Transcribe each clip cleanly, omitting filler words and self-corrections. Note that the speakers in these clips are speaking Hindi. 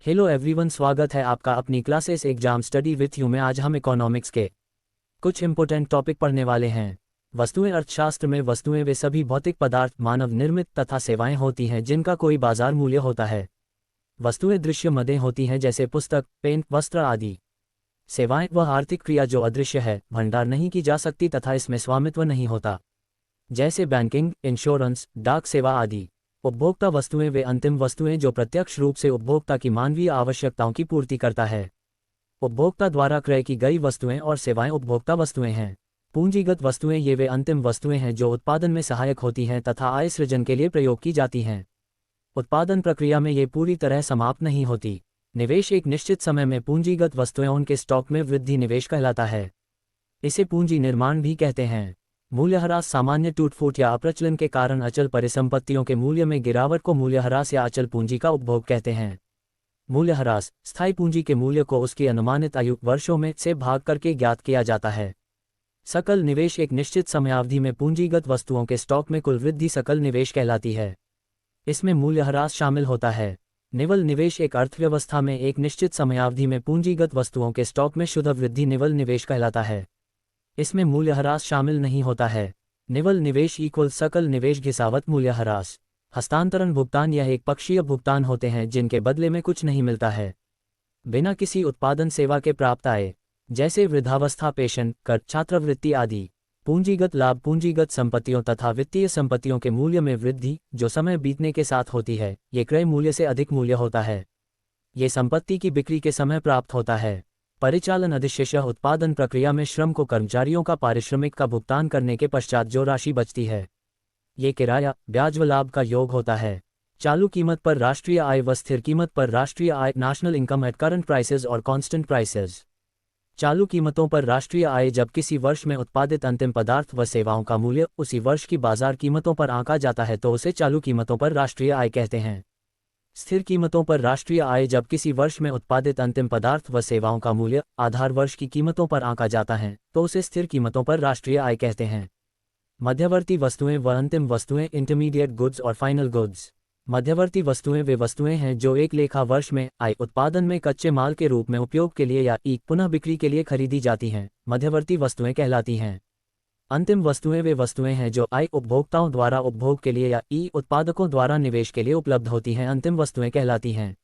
हेलो एवरीवन, स्वागत है आपका अपनी classes exam study with you में। आज हम इकोनॉमिक्स के कुछ इंपॉर्टेंट टॉपिक पढ़ने वाले हैं। वस्तुएं। अर्थशास्त्र में वस्तुएं वे सभी भौतिक पदार्थ, मानव निर्मित तथा सेवाएं होती हैं जिनका कोई बाजार मूल्य होता है। वस्तुएं दृश्य मदें होती हैं जैसे पुस्तक, पेन, वस्त्र आदि। सेवाएं वह आर्थिक क्रिया जो अदृश्य है, भंडार नहीं की जा सकती तथा इसमें स्वामित्व नहीं होता, जैसे बैंकिंग, इंश्योरेंस, डाक सेवा आदि। उपभोक्ता वस्तुएं वे अंतिम वस्तुएं जो प्रत्यक्ष रूप से उपभोक्ता की मानवीय आवश्यकताओं की पूर्ति करता है। उपभोक्ता द्वारा क्रय की गई वस्तुएं और सेवाएं उपभोक्ता वस्तुएं हैं। पूंजीगत वस्तुएं ये वे अंतिम वस्तुएं हैं जो उत्पादन में सहायक होती हैं तथा आय सृजन के लिए प्रयोग की जाती हैं। उत्पादन प्रक्रिया में ये पूरी तरह समाप्त नहीं होती। निवेश। एक निश्चित समय में पूंजीगत वस्तुएं उनके स्टॉक में वृद्धि निवेश कहलाता है। इसे पूंजी निर्माण भी कहते हैं। मूल्यह्रास। सामान्य टूट-फूट या अप्रचलन के कारण अचल परिसंपत्तियों के मूल्य में गिरावट को मूल्यह्रास या अचल पूंजी का उपभोग कहते हैं। मूल्यह्रास। स्थायी पूंजी के मूल्य को उसकी अनुमानित आयु वर्षों में से भाग करके ज्ञात किया जाता है। सकल निवेश। एक निश्चित समयावधि में पूंजीगत वस्तुओं के स्टॉक में कुल वृद्धि सकल निवेश कहलाती है। इसमें मूल्यह्रास शामिल होता है। निवल निवेश। एक अर्थव्यवस्था में एक निश्चित समयावधि में पूंजीगत वस्तुओं के स्टॉक में शुद्ध वृद्धि निवल निवेश कहलाता है। इसमें मूल्यह्रास शामिल नहीं होता है। निवल निवेश इक्वल सकल निवेश घिसावत मूल्यह्रास। हस्तांतरण भुगतान। यह एक पक्षीय भुगतान होते हैं जिनके बदले में कुछ नहीं मिलता है। बिना किसी उत्पादन सेवा के प्राप्त आय, जैसे वृद्धावस्था पेंशन, कर, छात्रवृत्ति आदि। पूंजीगत लाभ। पूंजीगत संपत्तियों तथा वित्तीय संपत्तियों के मूल्य में वृद्धि जो समय बीतने के साथ होती है, ये क्रय मूल्य से अधिक मूल्य होता है। ये संपत्ति की बिक्री के समय प्राप्त होता है। परिचालन अधिशेष। उत्पादन प्रक्रिया में श्रम को कर्मचारियों का पारिश्रमिक का भुगतान करने के पश्चात जो राशि बचती है, ये किराया, ब्याज व लाभ का योग होता है। चालू कीमत पर राष्ट्रीय आय व स्थिर कीमत पर राष्ट्रीय आय। National income at current prices और कांस्टेंट प्राइसेस। चालू कीमतों पर राष्ट्रीय आय जब किसी वर्ष में उत्पादित अंतिम पदार्थ व सेवाओं का मूल्य उसी वर्ष की बाजार कीमतों पर आंका जाता है तो उसे चालू कीमतों पर राष्ट्रीय आय कहते हैं। स्थिर कीमतों पर राष्ट्रीय आय जब किसी वर्ष में उत्पादित अंतिम पदार्थ व सेवाओं का मूल्य आधार वर्ष की कीमतों पर आंका जाता है तो उसे स्थिर कीमतों पर राष्ट्रीय आय कहते हैं। मध्यवर्ती वस्तुएं व अंतिम वस्तुएं। इंटरमीडिएट गुड्स और फाइनल गुड्स। मध्यवर्ती वस्तुएं वे वस्तुएं हैं जो एक लेखा वर्ष में आय उत्पादन में कच्चे माल के रूप में उपयोग के लिए या पुनः बिक्री के लिए खरीदी जाती हैं, मध्यवर्ती वस्तुएं कहलाती हैं। अंतिम वस्तुएं वे वस्तुएं हैं जो आय उपभोक्ताओं द्वारा उपभोग के लिए या उत्पादकों द्वारा निवेश के लिए उपलब्ध होती हैं, अंतिम वस्तुएं कहलाती हैं।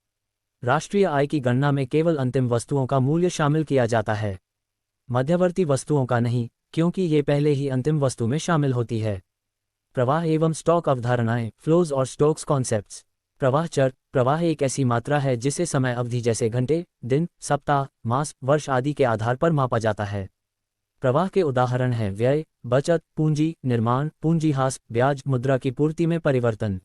राष्ट्रीय आय की गणना में केवल अंतिम वस्तुओं का मूल्य शामिल किया जाता है, मध्यवर्ती वस्तुओं का नहीं, क्योंकि ये पहले ही अंतिम वस्तु में शामिल होती है। प्रवाह एवं स्टॉक अवधारणाएं। फ्लोज और स्टॉक्स कॉन्सेप्ट्स। प्रवाह चर। प्रवाह एक ऐसी मात्रा है जिसे समय अवधि जैसे घंटे, दिन, सप्ताह, मास, वर्ष आदि के आधार पर मापा जाता है। प्रवाह के उदाहरण हैं व्यय, बचत, पूंजी निर्माण, पूंजीहास, ब्याज, मुद्रा की पूर्ति में परिवर्तन।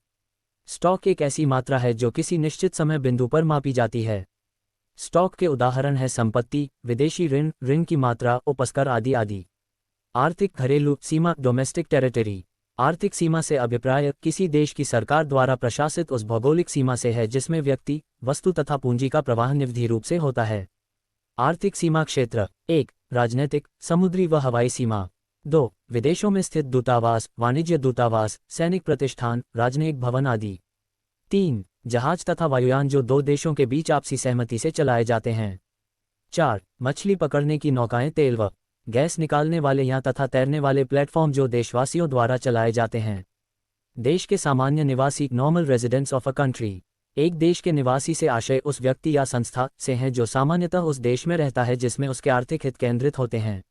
स्टॉक एक ऐसी मात्रा है जो किसी निश्चित समय बिंदु पर मापी जाती है। स्टॉक के उदाहरण है संपत्ति, विदेशी ऋण, ऋण की मात्रा, उपस्कर आदि आदि। आर्थिक घरेलू सीमा। Domestic territory. आर्थिक सीमा से अभिप्राय किसी देश की सरकार द्वारा प्रशासित उस भौगोलिक सीमा से है जिसमें व्यक्ति, वस्तु तथा पूंजी का प्रवाह निर्विघ्न रूप से होता है। आर्थिक सीमा क्षेत्र। 1. राजनैतिक, समुद्री व हवाई सीमा। 2. विदेशों में स्थित दूतावास, वाणिज्य दूतावास, सैनिक प्रतिष्ठान, राजनयिक भवन आदि। 3. जहाज तथा वायुयान जो दो देशों के बीच आपसी सहमति से चलाए जाते हैं। 4. मछली पकड़ने की नौकाएं, तेल व गैस निकालने वाले यान तथा तैरने वाले प्लेटफॉर्म जो देशवासियों द्वारा चलाए जाते हैं। देश के सामान्य निवासी। Normal residents of a country. एक देश के निवासी से आशय उस व्यक्ति या संस्था से है जो सामान्यतः उस देश में रहता है जिसमें उसके आर्थिक हित केंद्रित होते हैं।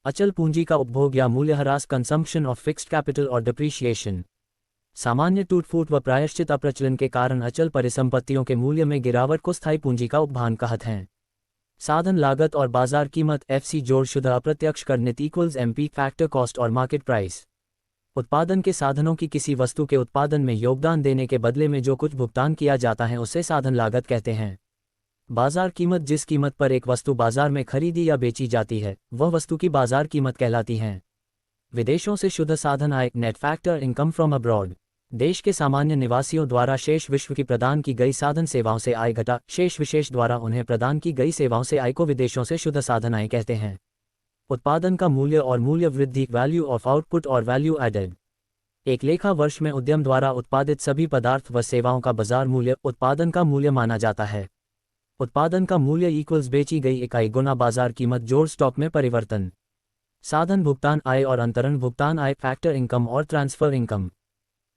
अचल पूंजी का उपभोग या मूल्यह्रास। कंजम्पशन ऑफ फिक्स्ड कैपिटल और डिप्रीशिएशन। सामान्य टूट-फूट व प्रायश्चित अप्रचलन के कारण अचल परिसंपत्तियों के मूल्य में गिरावट को स्थायी पूंजी का उपभान कहते हैं। साधन लागत और बाजार कीमत। FC जोड़ शुद्ध अप्रत्यक्ष कर नित इक्वल्स MP फैक्टर कॉस्ट और मार्केट प्राइस। उत्पादन के साधनों की किसी वस्तु के उत्पादन में योगदान देने के बदले में जो कुछ भुगतान किया जाता है उसे साधन लागत कहते हैं। बाजार कीमत। जिस कीमत पर एक वस्तु बाजार में खरीदी या बेची जाती है वह वस्तु की बाजार कीमत कहलाती है। विदेशों से शुद्ध साधन आय। Net factor income from abroad. देश के सामान्य निवासियों द्वारा शेष विश्व की प्रदान की गई साधन सेवाओं से आय घटा शेष विशेष द्वारा उन्हें प्रदान की गई सेवाओं से आय को विदेशों से शुद्ध साधन आय कहते हैं। उत्पादन का मूल्य और मूल्य वृद्धि। वैल्यू ऑफ आउटपुट और वैल्यू एडेड। एक लेखा वर्ष में उद्यम द्वारा उत्पादित सभी पदार्थ व सेवाओं का बाजार मूल्य उत्पादन का मूल्य माना जाता है। उत्पादन का मूल्य इक्वल्स बेची गई इकाई गुना बाजार कीमत जोड़ स्टॉक में परिवर्तन। साधन भुगतान आय और अंतरण भुगतान आय, फैक्टर इनकम और ट्रांसफर इनकम।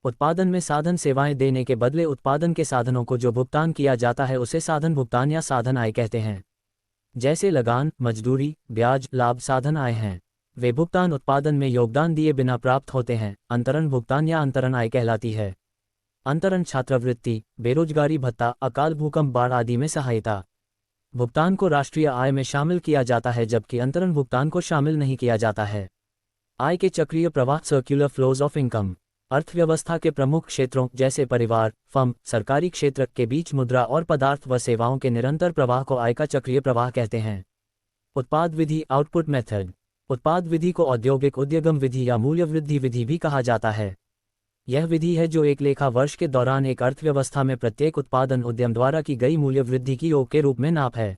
उत्पादन में साधन सेवाएं देने के बदले उत्पादन के साधनों को जो भुगतान किया जाता है उसे साधन भुगतान या साधन आय कहते हैं। जैसे लगान, मजदूरी, ब्याज, लाभ साधन आय हैं। वे भुगतान उत्पादन में योगदान दिए बिना प्राप्त होते हैं। अंतरण भुगतान या अंतरण आय कहलाती है। अंतरण छात्रवृत्ति, बेरोजगारी भत्ता, अकाल भूकंप बाढ़ आदि में सहायता। भुगतान को राष्ट्रीय आय में शामिल किया जाता है जबकि अंतरण भुगतान को शामिल नहीं किया जाता है। आय के चक्रीय प्रवाह, सर्क्युलर फ्लोज ऑफ इनकम। अर्थव्यवस्था के प्रमुख क्षेत्रों जैसे परिवार, फर्म, सरकारी क्षेत्र के बीच मुद्रा और पदार्थ व सेवाओं के निरंतर प्रवाह को आय का चक्रीय प्रवाह कहते हैं। उत्पाद विधि, आउटपुट मेथड। उत्पाद विधि को औद्योगिक उद्यम विधि या मूल्य वृद्धि विधि भी कहा जाता है। यह विधि है जो एक लेखा वर्ष के दौरान एक अर्थव्यवस्था में प्रत्येक उत्पादन उद्यम द्वारा की गई मूल्य वृद्धि की योग के रूप में नाप है।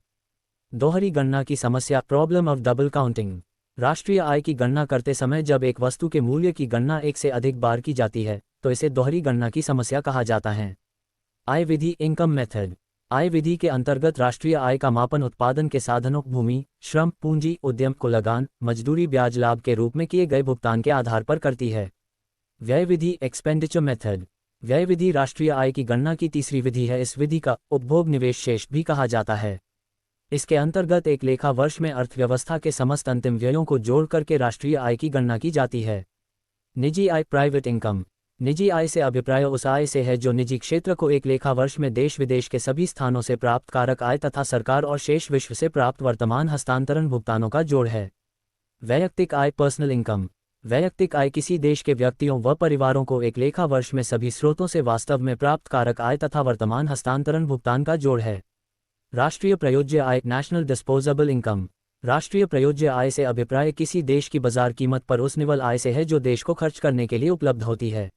दोहरी गणना की समस्या, प्रॉब्लम ऑफ डबल काउंटिंग। राष्ट्रीय आय की गणना करते समय जब एक वस्तु के मूल्य की गणना एक से अधिक बार की जाती है तो इसे दोहरी गणना की समस्या कहा जाता है। आय विधि, इनकम मेथड। आय विधि के अंतर्गत राष्ट्रीय आय का मापन उत्पादन के साधनों, भूमि, श्रम, पूंजी, उद्यम को लगान, मजदूरी, ब्याज, लाभ के रूप में किए गए भुगतान के आधार पर करती है। व्यय विधि, एक्सपेंडिचर मेथड। व्यय विधि राष्ट्रीय आय की गणना की तीसरी विधि है। इस विधि का उपभोग निवेश शेष भी कहा जाता है। इसके अंतर्गत एक लेखा वर्ष में अर्थव्यवस्था के समस्त अंतिम व्ययों को जोड़ करके राष्ट्रीय आय की गणना की जाती है। निजी आय, प्राइवेट इनकम। निजी आय से अभिप्राय उस आय से है जो निजी क्षेत्र को एक लेखा वर्ष में देश विदेश के सभी स्थानों से प्राप्त कारक आय तथा सरकार और शेष विश्व से प्राप्त वर्तमान हस्तांतरण भुगतानों का जोड़ है। वैयक्तिक आय, पर्सनल इनकम। वैयक्तिक आय किसी देश के व्यक्तियों व परिवारों को एक लेखा वर्ष में सभी स्रोतों से वास्तव में प्राप्त कारक आय तथा वर्तमान हस्तांतरण भुगतान का जोड़ है। राष्ट्रीय प्रयोज्य आय, नेशनल डिस्पोजेबल इनकम। राष्ट्रीय प्रयोज्य आय से अभिप्राय किसी देश की बाजार कीमत पर उस निवल आय से है जो देश को खर्च करने के लिए उपलब्ध होती है।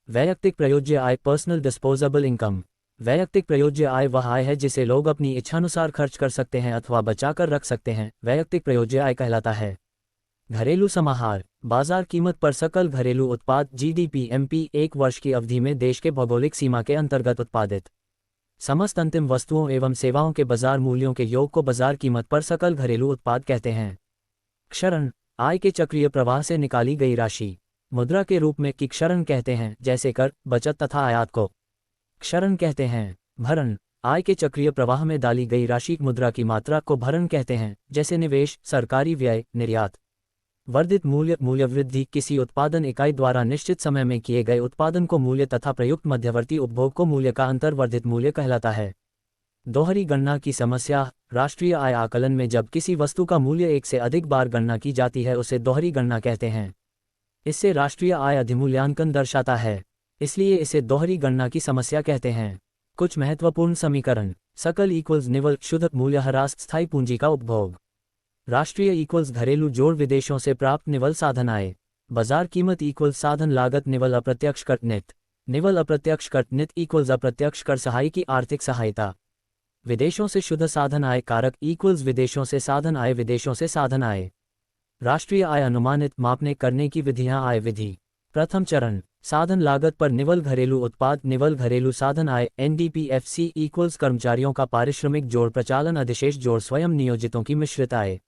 वैयक्तिक प्रयोज्य आय, पर्सनल डिस्पोजेबल इनकम। वैयक्तिक प्रयोज्य आय वह आय है जिसे लोग अपनी इच्छानुसार खर्च कर सकते हैं अथवा बचाकर रख सकते हैं। वैयक्तिक प्रयोज्य आय कहलाता है। घरेलू समाहार, बाजार कीमत पर सकल घरेलू उत्पाद जीडीपी एमपी एक वर्ष की अवधि में देश के भौगोलिक सीमा के अंतर्गत उत्पादित समस्त अंतिम वस्तुओं एवं सेवाओं के बाजार मूल्यों के योग को बाजार कीमत पर सकल घरेलू उत्पाद कहते हैं। क्षरण, आय के चक्रीय प्रवाह से निकाली गई राशि। मुद्रा के रूप में की क्षरण कहते हैं, जैसे कर, बचत तथा आयात को क्षरण कहते हैं। भरण, आय के चक्रीय प्रवाह में डाली गई राशि मुद्रा की मात्रा को भरण कहते हैं, जैसे निवेश, सरकारी व्यय, निर्यात। वर्धित मूल्य, मूल्य वृद्धि किसी उत्पादन इकाई द्वारा निश्चित समय में किए गए उत्पादन को मूल्य तथा प्रयुक्त मध्यवर्ती उपभोग को मूल्य का अंतर वर्धित मूल्य कहलाता है। दोहरी गणना की समस्या, राष्ट्रीय आय आकलन में जब किसी वस्तु का मूल्य एक से अधिक बार गणना की जाती है उसे दोहरी गणना कहते हैं। इससे राष्ट्रीय आय अधिमूल्यांकन दर्शाता है, इसलिए इसे दोहरी गणना की समस्या कहते हैं। कुछ महत्वपूर्ण समीकरण। सकल इक्वल्स निवल, शुद्ध मूल्य ह्रास, स्थायी पूंजी का उपभोग। राष्ट्रीय इक्वल्स घरेलू जोड़, विदेशों से प्राप्त निवल साधन आय। बाजार कीमत इक्वल्स साधन लागत निवल अप्रत्यक्ष कर नित। निवल अप्रत्यक्ष कर नित इक्वल्स अप्रत्यक्ष कर सहाय की आर्थिक सहायता। विदेशों से शुद्ध साधन आय कारक इक्वल्स विदेशों से साधन आय, विदेशों से साधन आय। राष्ट्रीय आय अनुमानित मापने करने की विधियां। आय विधि। प्रथम चरण, साधन लागत पर निवल घरेलू उत्पाद निवल घरेलू साधन आय एनडीपीएफसी इक्वल्स कर्मचारियों का पारिश्रमिक जोड़ प्रचालन अधिशेष जोड़ स्वयं नियोजितों की मिश्रित आय।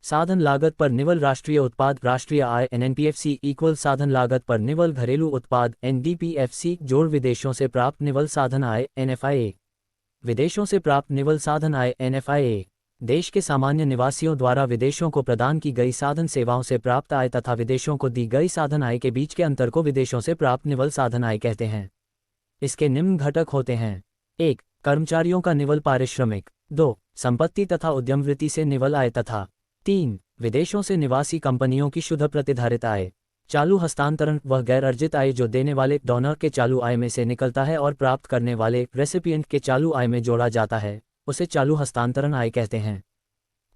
साधन लागत पर निवल राष्ट्रीय उत्पाद राष्ट्रीय आय एनएनपीएफसी इक्वल साधन लागत पर निवल घरेलू उत्पाद एनडीपीएफसी जोड़ विदेशों से प्राप्त निवल साधन आय एनएफआईए। विदेशों से प्राप्त निवल साधन आय एनएफआईए। देश के सामान्य निवासियों द्वारा विदेशों को प्रदान की गई साधन सेवाओं से प्राप्त आय तथा विदेशों को दी गई साधन आय के बीच के अंतर को विदेशों से प्राप्त निवल साधन आय कहते हैं। इसके निम्न घटक होते हैं। 1. कर्मचारियों का निवल पारिश्रमिक। 2. संपत्ति तथा उद्यमवृत्ति से निवल आय तथा 3. विदेशों से निवासी कंपनियों की शुद्ध प्रतिधारित आय। चालू हस्तांतरण वह गैर अर्जित आय जो देने वाले डोनर के चालू आय में से निकलता है और प्राप्त करने वाले रेसिपिएंट के चालू आय में जोड़ा जाता है, उसे चालू हस्तांतरण आय कहते हैं।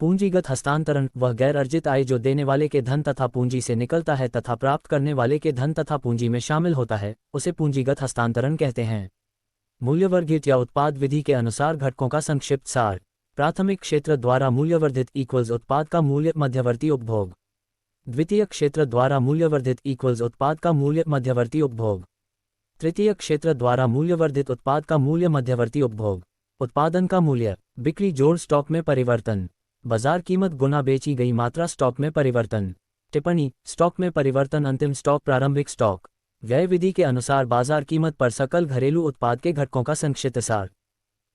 पूंजीगत हस्तांतरण वह गैर अर्जित आय जो देने वाले के धन तथा पूंजी से निकलता है तथा प्राप्त करने वाले के धन तथा पूंजी में शामिल होता है, उसे पूंजीगत हस्तांतरण कहते हैं। मूल्यवर्गित या उत्पाद विधि के अनुसार घटकों का संक्षिप्त सार। प्राथमिक क्षेत्र द्वारा मूल्यवर्धित इक्वल्स उत्पाद का मूल्य मध्यवर्ती उपभोग। द्वितीय क्षेत्र द्वारा मूल्यवर्धित इक्वल्स उत्पाद का मूल्य मध्यवर्ती उपभोग। तृतीय क्षेत्र द्वारा मूल्यवर्धित उत्पाद का मूल्य मध्यवर्ती उपभोग। उत्पादन का मूल्य, बिक्री जोड़ स्टॉक में परिवर्तन, बाजार कीमत गुना बेची गई मात्रा स्टॉक में परिवर्तन। टिप्पणी, स्टॉक में परिवर्तन अंतिम स्टॉक प्रारंभिक स्टॉक। व्यय विधि के अनुसार बाजार कीमत पर सकल घरेलू उत्पाद के घटकों का संक्षिप्त सार।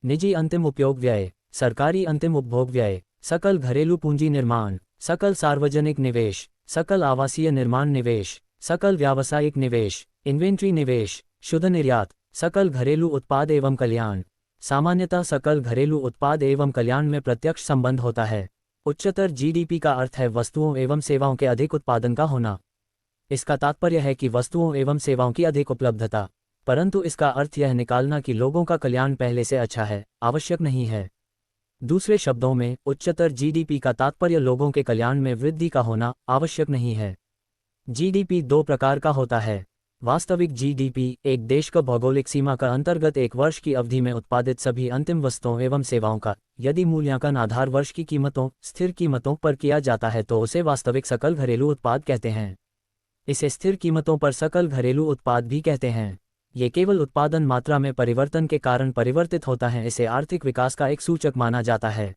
निजी अंतिम उपयोग व्यय, सरकारी अंतिम उपभोग व्यय, सकल घरेलू पूंजी निर्माण, सकल सार्वजनिक निवेश, सकल आवासीय निर्माण निवेश, सकल व्यावसायिक निवेश, इन्वेंट्री निवेश, शुद्ध निर्यात, सकल घरेलू उत्पाद एवं कल्याण। सामान्यतः सकल घरेलू उत्पाद एवं कल्याण में प्रत्यक्ष संबंध होता है। उच्चतर जीडीपी का अर्थ है वस्तुओं एवं सेवाओं के अधिक उत्पादन का होना। इसका तात्पर्य है कि वस्तुओं एवं सेवाओं की अधिक उपलब्धता, परंतु इसका अर्थ यह निकालना कि लोगों का कल्याण पहले से अच्छा है, आवश्यक नहीं है। दूसरे शब्दों में, उच्चतर जीडीपी का तात्पर्य लोगों के कल्याण में वृद्धि का होना, आवश्यक नहीं है। जीडीपी दो प्रकार का होता है। वास्तविक जीडीपी एक देश का भौगोलिक सीमा का अंतर्गत एक वर्ष की अवधि में उत्पादित सभी अंतिम वस्तुओं एवं सेवाओं का यदि मूल्यांकन आधार वर्ष की कीमतों, स्थिर कीमतों पर किया जाता है तो उसे वास्तविक सकल घरेलू उत्पाद कहते हैं। इसे स्थिर कीमतों पर सकल घरेलू उत्पाद भी कहते हैं। ये केवल उत्पादन मात्रा में परिवर्तन के कारण परिवर्तित होता है। इसे आर्थिक विकास का एक सूचक माना जाता है।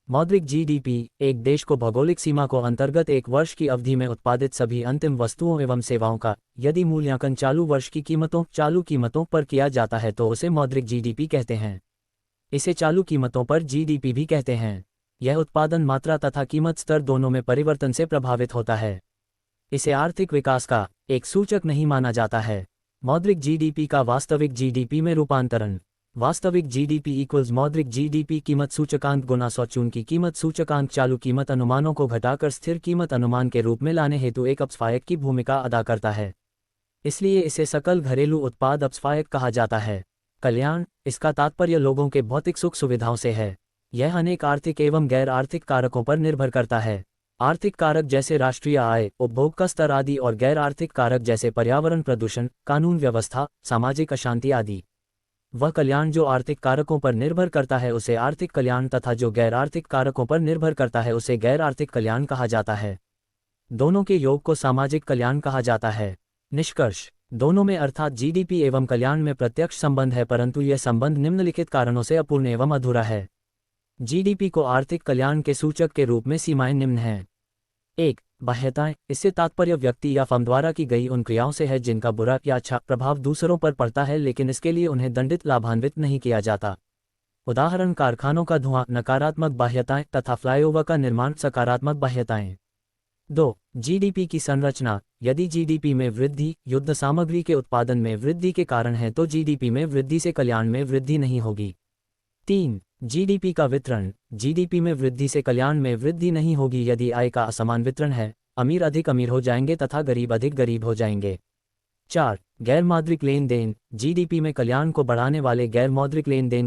मौद्रिक जीडीपी एक देश को भौगोलिक सीमा को अंतर्गत एक वर्ष की अवधि में उत्पादित सभी अंतिम वस्तुओं एवं सेवाओं का यदि मूल्यांकन चालू वर्ष की चालू कीमतों पर किया जाता है तो उसे मौद्रिक जीडीपी कहते हैं। इसे चालू कीमतों पर जीडीपी भी कहते हैं। यह उत्पादन मात्रा तथा कीमत स्तर दोनों में परिवर्तन से प्रभावित होता है। इसे आर्थिक विकास का एक सूचक नहीं माना जाता है। मौद्रिक जीडीपी का वास्तविक जीडीपी में रूपांतरण। वास्तविक जीडीपी इक्वल्स मौद्रिक जीडीपी कीमत सूचकांक गुना 100 चूंकि कीमत सूचकांक चालू कीमत अनुमानों को घटाकर स्थिर कीमत अनुमान के रूप में लाने हेतु एक अपस्फायक की भूमिका अदा करता है। इसलिए इसे सकल घरेलू उत्पाद अपस्फायक कहा जाता है। कल्याण, इसका तात्पर्य लोगों के भौतिक सुख सुविधाओं से है। यह अनेक आर्थिक एवं गैर आर्थिक कारकों पर निर्भर करता है। आर्थिक कारक जैसे राष्ट्रीय आय, उपभोग का स्तर आदि और गैर आर्थिक कारक जैसे पर्यावरण प्रदूषण, कानून व्यवस्था, सामाजिक अशांति आदि। वह कल्याण जो आर्थिक कारकों पर निर्भर करता है उसे आर्थिक कल्याण तथा जो गैर आर्थिक कारकों पर निर्भर करता है उसे गैर आर्थिक कल्याण कहा जाता है। दोनों के योग को सामाजिक कल्याण कहा जाता है। निष्कर्ष, दोनों में अर्थात जीडीपी एवं कल्याण में प्रत्यक्ष संबंध है, परंतु यह संबंध निम्नलिखित कारणों से अपूर्ण एवं अधूरा है। जीडीपी को आर्थिक कल्याण के सूचक के रूप में सीमाएं निम्न हैं। 1. बाह्यताएं, इससे तात्पर्य व्यक्ति या फर्म द्वारा की गई उन क्रियाओं से है जिनका बुरा या अच्छा प्रभाव दूसरों पर पड़ता है लेकिन इसके लिए उन्हें दंडित लाभान्वित नहीं किया जाता। उदाहरण कारखानों का धुआं नकारात्मक बाह्यताएं तथा फ्लाईओवर का निर्माण सकारात्मक बाह्यताएं। 2. जीडीपी की संरचना, यदि जीडीपी में वृद्धि युद्ध सामग्री के उत्पादन में वृद्धि के कारण है तो जीडीपी में वृद्धि से कल्याण में वृद्धि नहीं होगी। 3. जीडीपी का वितरण, जीडीपी में वृद्धि से कल्याण में वृद्धि नहीं होगी यदि आय का असमान वितरण है, अमीर अधिक अमीर हो जाएंगे तथा गरीब अधिक गरीब हो जाएंगे। 4. गैर मौद्रिक लेन देन, जीडीपी में कल्याण को बढ़ाने वाले गैर मौद्रिक लेन देन